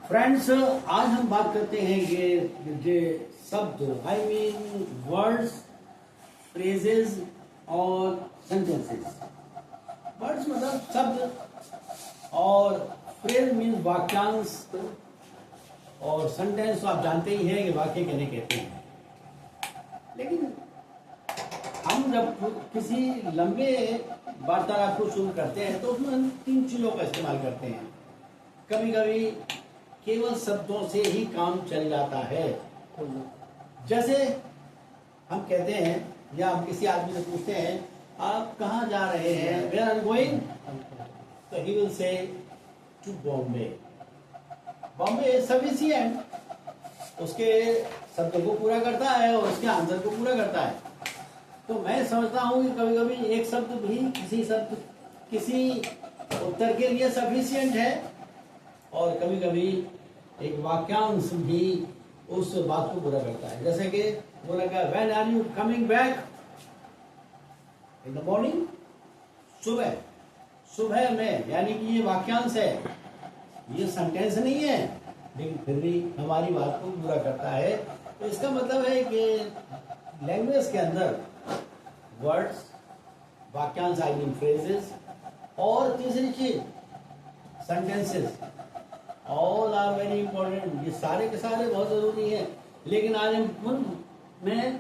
Friends, आज हम बात करते हैं ये शब्द आई मीन वर्ड्स, फ्रेजेस और सेंटेंसेस। वर्ड्स मतलब शब्द और फ्रेज मीन वाक्यांश और सेंटेंस तो आप जानते ही हैं कि वाक्य कहने कहते हैं। लेकिन हम जब किसी लंबे वार्तालाप को शुरू करते हैं तो उसमें हम 3 चीजों का इस्तेमाल करते हैं। कभी कभी केवल शब्दों से ही काम चल जाता है। जैसे हम कहते हैं या हम किसी आदमी से पूछते हैं आप कहाँ जा रहे हैं, वेयर आर गोइंग, तो he will say to Bombay. Bombay sufficient उसके शब्द को पूरा करता है और उसके आंसर को पूरा करता है। तो मैं समझता हूँ कि कभी कभी एक शब्द भी किसी उत्तर के लिए सफिशिएंट है और कभी कभी एक वाक्यांश भी उस बात को पूरा करता है। जैसे कि बोला गया when are you coming back in the morning, सुबह सुबह में, यानी कि ये वाक्यांश है, ये सेंटेंस नहीं है, लेकिन फिर भी हमारी बात को पूरा करता है। तो इसका मतलब है कि लैंग्वेज के अंदर वर्ड्स, वाक्यांश आई मीन फ्रेजेस, और तीसरी चीज sentences, all are very important. ये सारे के सारे बहुत जरूरी हैं। लेकिन आज में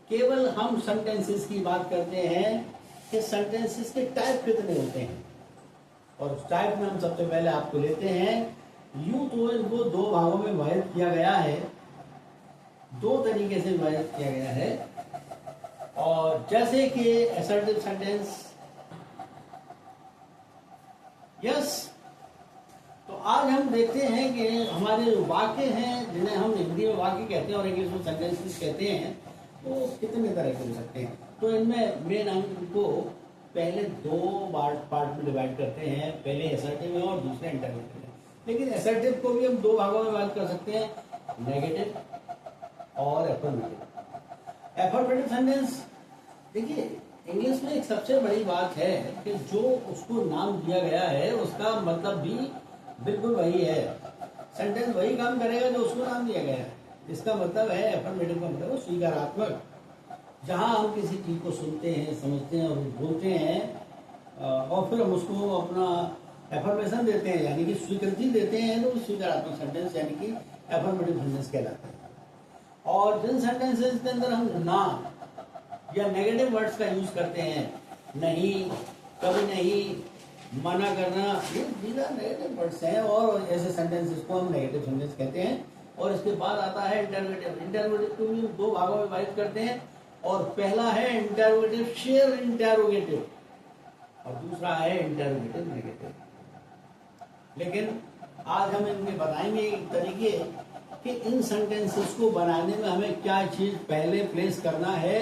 केवल हम सेंटेंसेस की बात करते हैं कि सेंटेंसेस के टाइप कितने होते हैं। और उस टाइप में हम सबसे पहले आपको लेते हैं। यूं तो इनको 2 भागों में विभाजित किया गया है, 2 तरीके से विभाजित किया गया है। और जैसे कि असर्टिव सेंटेंस, यस, तो आज हम देखते हैं कि हमारे जो वाक्य हैं, जिन्हें हम हिंदी में वाक्य कहते हैं और इंग्लिश में सेंटेंसेस कहते हैं, वो कितने तरह के हो सकते हैं। तो इनमें मेन हम इनको पहले 2 पार्ट में डिवाइड करते हैं, पहले असर्टिव में और दूसरे इंटरवेटिव में। लेकिन असर्टिव को भी हम 2 भागों में डिवाइड कर सकते हैं, नेगेटिव और एफर्मेटिव। एफर्मेटिव सेंटेंस, देखिए इंग्लिश में एक सबसे बड़ी बात है कि जो उसको नाम दिया गया है उसका मतलब भी बिल्कुल वही है। सेंटेंस वही काम करेगा जो उसको नाम दिया गया है। इसका मतलब है एफर्मेटिव का मतलब स्वीकारात्मक, जहां हम किसी चीज को सुनते हैं, समझते हैं और बोलते हैं और फिर हम उसको अपना एफर्मेशन देते हैं, यानी कि स्वीकृति देते हैं, तो स्वीकारात्मक सेंटेंस यानी कि एफर्मेटिव सेंटेंस कहलाता है। और जिन सेंटेंसेस के अंदर हम ना या नेगेटिव वर्ड्स का यूज करते हैं, नहीं, कभी नहीं, मना करना, ये नेगेटिव वर्ड्स हैं और ऐसे सेंटेंसेस को हम नेगेटिव सेंटेंस कहते हैं। और इसके बाद आता है इंटरवेटिव। इंटरवेटिव को भी 2 भागों में विभाजित करते हैं और पहला है इंटरवेटिव शेयर इंटरोगेटिव और दूसरा है इंटरोगेटिव नेगेटिव। लेकिन आज हम इनमें बताएंगे एक तरीके कि इन सेंटेंसेस को बनाने में हमें क्या चीज पहले प्लेस करना है,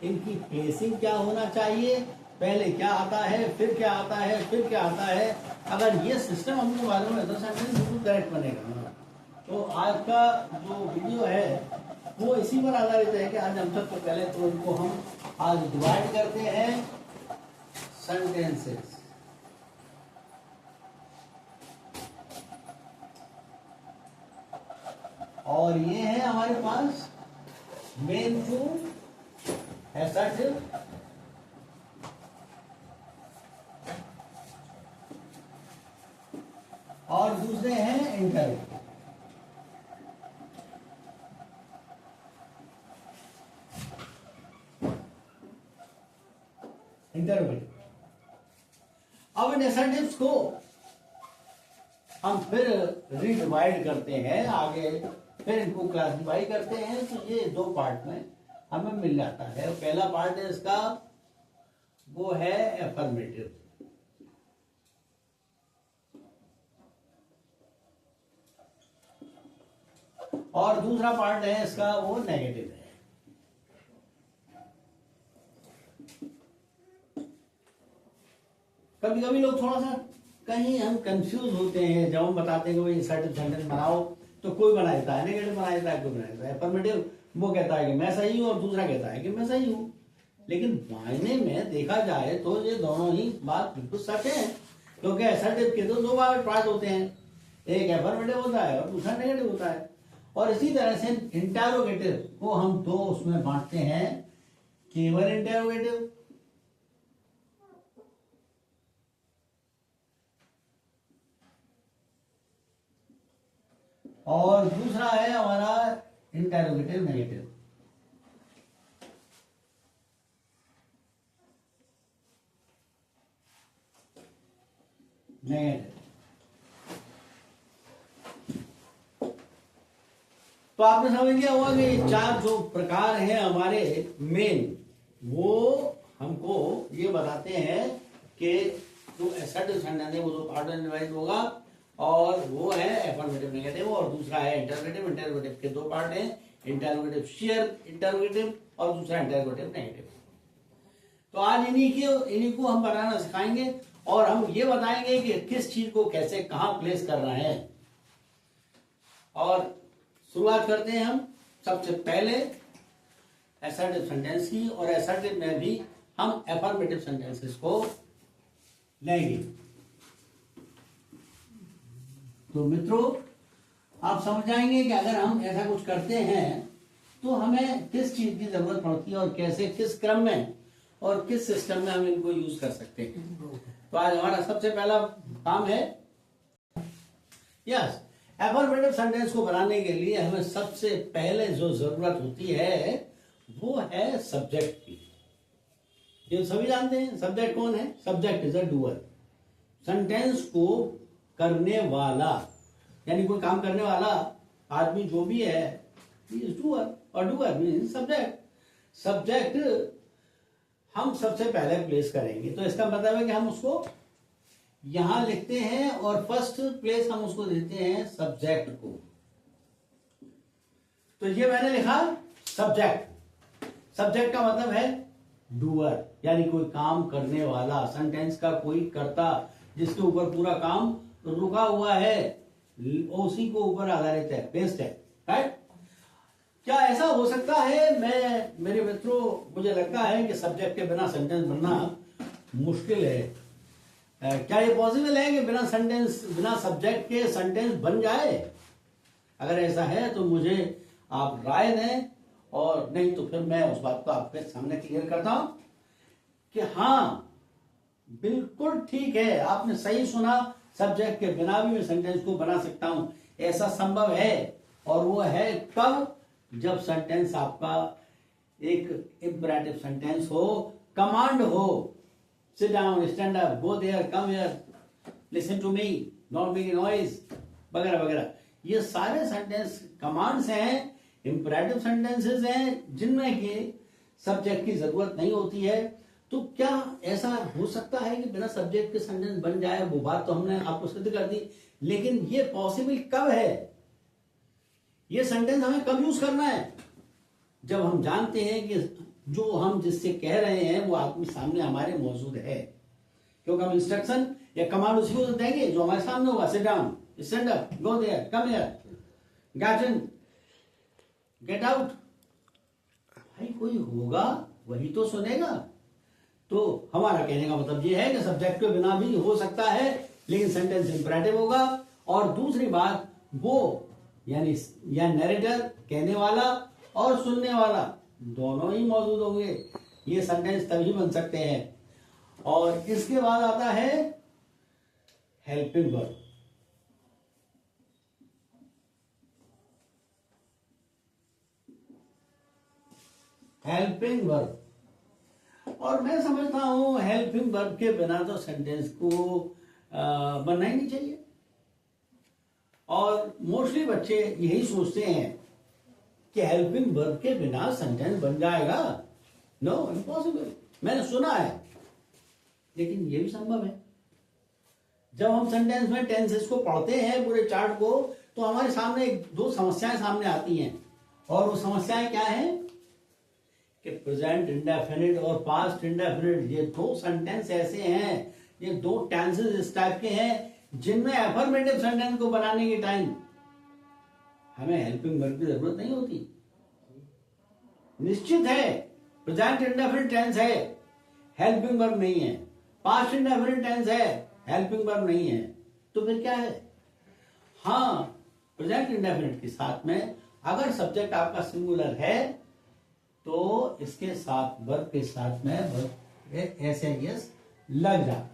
इनकी प्लेसिंग क्या होना चाहिए, पहले क्या आता है, फिर क्या आता है, फिर क्या आता है। अगर ये सिस्टम हमको मालूम है तो सेंटेंस बिल्कुल करेक्ट बनेगा। तो आज का जो वीडियो है वो इसी पर आधारित है कि आज हम सबसे पहले तो इनको हम आज डिवाइड करते हैं सेंटेंसेस। और ये है हमारे पास मेन 2 असर्टिव और दूसरे हैं इंटरवेटिव। अब इन असर्टिव्स को हम फिर रिडिवाइड करते हैं आगे, फिर इनको क्लासिफाई करते हैं। तो ये 2 पार्ट में हमें मिल जाता है। पहला पार्ट है इसका, वो है एफर्मेटिव, और दूसरा पार्ट है इसका वो नेगेटिव है। कभी कभी लोग थोड़ा सा कहीं हम कंफ्यूज होते हैं जब हम बताते हैं कि भाई असर्टिव सेंटेंस बनाओ, तो कोई बना देता है नेगेटिव, बना देता है कोई बना देता है एफर्मेटिव। वो कहता है कि मैं सही हूं और दूसरा कहता है कि मैं सही हूं। लेकिन मायने में देखा जाए तो ये दोनों ही बात बिल्कुल सच है, क्योंकि असर्टिव के तो 2 पार्ट होते हैं, एक एफर्मेटिव होता है और दूसरा नेगेटिव होता है। और इसी तरह से इंटेरोगेटिव को हम दो उसमें बांटते हैं, केवल इंटेरोगेटिव और दूसरा है हमारा इंटेरोगेटिव नेगेटिव। नेगेटिव तो आपने समझ लिया होगा कि ये चार जो प्रकार हैं हमारे मेन, वो हमको ये बताते हैं कि जो असर्टिव सेंटेंस है वो दो पार्ट में डिवाइड होगा, और वो है एफर्मेटिव नेगेटिव और दूसरा है इंटरोगेटिव। इंटरोगेटिव के दो पार्ट हैं, इंटरोगेटिव शेयर इंटरोगेटिव और दूसरा इंटरोगेटिव नेगेटिव। तो आज इन्हीं को हम बनाना सिखाएंगे और हम ये बताएंगे कि किस चीज को कैसे कहां प्लेस करना है। और शुरुआत करते हैं हम सबसे पहले असर्टिव सेंटेंस की, और असर्टिव में भी हम एफर्मेटिव सेंटेंसेस को लेंगे। तो मित्रों, आप समझ जाएंगे कि अगर हम ऐसा कुछ करते हैं तो हमें किस चीज की जरूरत पड़ती है और कैसे, किस क्रम में और किस सिस्टम में हम इनको यूज कर सकते हैं। तो आज हमारा सबसे पहला काम है, यस, एफर्मेटिव सेंटेंस को बनाने के लिए हमें सबसे पहले जो जरूरत होती है वो है सब्जेक्ट की। ये सभी जानते हैं सब्जेक्ट कौन है। Subject is a doer, sentence को करने वाला, यानी कोई काम करने वाला आदमी जो भी है इज डूअर, और डूअर मीन्स सब्जेक्ट। सब्जेक्ट हम सबसे पहले प्लेस करेंगे, तो इसका मतलब है कि हम उसको यहां लिखते हैं और फर्स्ट प्लेस हम उसको देते हैं सब्जेक्ट को। तो ये मैंने लिखा सब्जेक्ट। सब्जेक्ट का मतलब है डूअर, यानी कोई काम करने वाला, सेंटेंस का कोई कर्ता जिसके ऊपर पूरा काम रुका हुआ है, उसी को ऊपर आधारित है, बेस्ड है, राइट। क्या ऐसा हो सकता है, मेरे मित्रों, मुझे लगता है कि सब्जेक्ट के बिना सेंटेंस बनना मुश्किल है। क्या ये पॉसिबल है कि बिना सब्जेक्ट के सेंटेंस बन जाए? अगर ऐसा है तो मुझे आप राय दें, और नहीं तो फिर मैं उस बात को आपके सामने क्लियर करता हूं कि हाँ, बिल्कुल ठीक है, आपने सही सुना, सब्जेक्ट के बिना भी मैं सेंटेंस को बना सकता हूं। ऐसा संभव है, और वो है कब? जब सेंटेंस आपका एक इंपरेटिव सेंटेंस हो, कमांड हो, sit down, stand up, go there, come here, listen to me, not make a noise, वगैरह वगैरह। ये सारे सेंटेंस कमांड्स हैं, इंपरेटिव सेंटेंसेस हैं, जिनमें कि सब्जेक्ट की जरूरत नहीं होती है। तो क्या ऐसा हो सकता है कि बिना सब्जेक्ट के सेंटेंस बन जाए? वो बात तो हमने आपको सिद्ध कर दी, लेकिन ये पॉसिबल कब है? ये सेंटेंस हमें कब यूज करना है? जब हम जानते हैं कि जो हम जिससे कह रहे हैं वो आदमी सामने हमारे मौजूद है, क्योंकि हम इंस्ट्रक्शन या कमांड उसी को देंगे जो हमारे सामने होगा। Sit down, stand up, go there, come here, get in, get out. भाई कोई होगा वही तो सुनेगा। तो हमारा कहने का मतलब ये है कि सब्जेक्ट के बिना भी हो सकता है, लेकिन सेंटेंस इंपरेटिव होगा। और दूसरी बात, वो यानी या नरेटर, कहने वाला, और सुनने वाला दोनों ही मौजूद होंगे, ये सेंटेंस तभी बन सकते हैं। और इसके बाद आता है हेल्पिंग वर्ब। हेल्पिंग वर्ब, और मैं समझता हूं हेल्पिंग वर्ब के बिना तो सेंटेंस को बनना ही नहीं चाहिए। और मोस्टली बच्चे यही सोचते हैं कि हेल्पिंग वर्ब के बिना सेंटेंस बन जाएगा। No, impossible. मैंने सुना है, लेकिन यह भी संभव है। जब हम सेंटेंस में टेंसेस को पढ़ते हैं, पूरे चार्ट को, तो हमारे सामने दो समस्याएं सामने आती हैं। और वो समस्याएं क्या हैं कि प्रेजेंट इंडेफिनिट और पास्ट इंडेफिनिट, ये दो सेंटेंस ऐसे हैं, ये दो टेंसेस इस टाइप के हैं जिनमें एफर्मेटिव सेंटेंस को बनाने के टाइम हमें हेल्पिंग वर्ब की जरूरत नहीं होती। निश्चित है प्रेजेंट इंडेफिनिट टेंस है, हेल्पिंग वर्ब नहीं है, पास्ट इंडेफिनिट टेंस है, हेल्पिंग वर्ब नहीं है। तो फिर क्या है? हाँ, प्रेजेंट इंडेफिनिट के साथ में अगर सब्जेक्ट आपका सिंगुलर है तो इसके साथ वर्ब के साथ में वर्ब एस लग जाता है,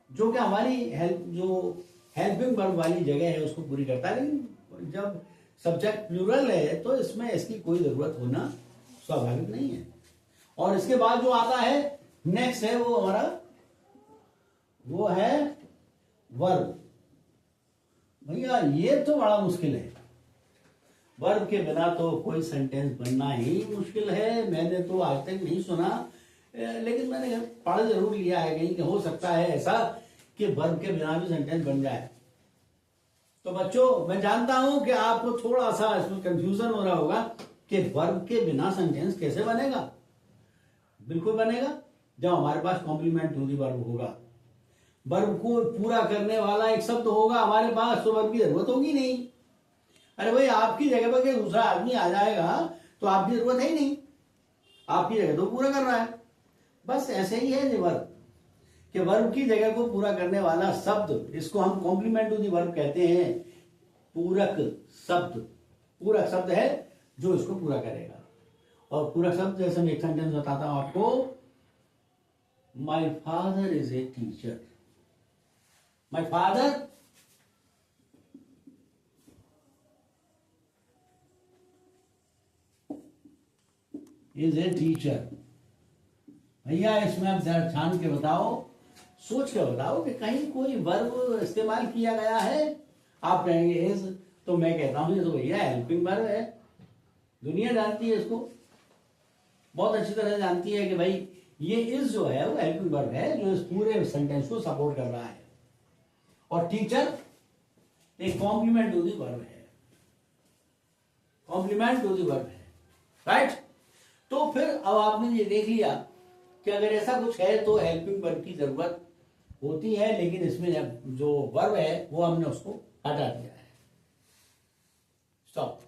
जो कि हमारी हेल्पिंग वर्ब वाली जगह है उसको पूरी करता है। लेकिन जब सब्जेक्ट प्लूरल है तो इसमें इसकी कोई जरूरत होना स्वाभाविक नहीं है। और इसके बाद जो आता है नेक्स्ट है वो हमारा वो है वर्ब। भैया ये तो बड़ा मुश्किल है, वर्ब के बिना तो कोई सेंटेंस बनना ही मुश्किल है। मैंने तो आज तक नहीं सुना, लेकिन मैंने पढ़ जरूर लिया है कहीं कि हो सकता है ऐसा कि वर्ब के बिना भी सेंटेंस बन जाए। तो बच्चों मैं जानता हूं कि आपको थोड़ा सा इसमें कंफ्यूजन हो रहा होगा कि वर्ब के बिना सेंटेंस कैसे बनेगा। बिल्कुल बनेगा, जब हमारे पास कॉम्प्लीमेंट टू दी वर्ब होगा, वर्ब को पूरा करने वाला एक शब्द होगा हमारे पास, तो वर्ब की जरूरत होगी नहीं। अरे भाई आपकी जगह पर दूसरा आदमी आ जाएगा तो आपकी जरूरत है ही नहीं, आपकी जगह तो पूरा कर रहा है। बस ऐसे ही है वर्ब कि वर्ब की जगह को पूरा करने वाला शब्द, इसको हम कॉम्प्लीमेंट टू दी वर्ब कहते हैं। पूरक शब्द है जो इसको पूरा करेगा। और पूरक शब्द जैसे मैं एक सेंटेंस बताता हूं आपको, my father is a teacher. My father is a teacher. भैया इसमें आप जरा छान के बताओ, सोच के बताओ कि कहीं कोई वर्ब इस्तेमाल किया गया है। आप कहेंगे इज, तो मैं कहता हूं ये तो भैया हेल्पिंग वर्ब है। दुनिया जानती है इसको, बहुत अच्छी तरह जानती है कि भाई ये इज जो है वो हेल्पिंग वर्ब है जो इस पूरे सेंटेंस को सपोर्ट कर रहा है। और टीचर एक कॉम्प्लीमेंट टू दी वर्ब है, कॉम्प्लीमेंट टू दी वर्ब है, राइट। तो फिर अब आपने ये देख लिया कि अगर ऐसा कुछ है तो हेल्पिंग वर्ब की जरूरत होती है, लेकिन इसमें जो वर्ब है वो हमने उसको हटा दिया है। स्टॉप।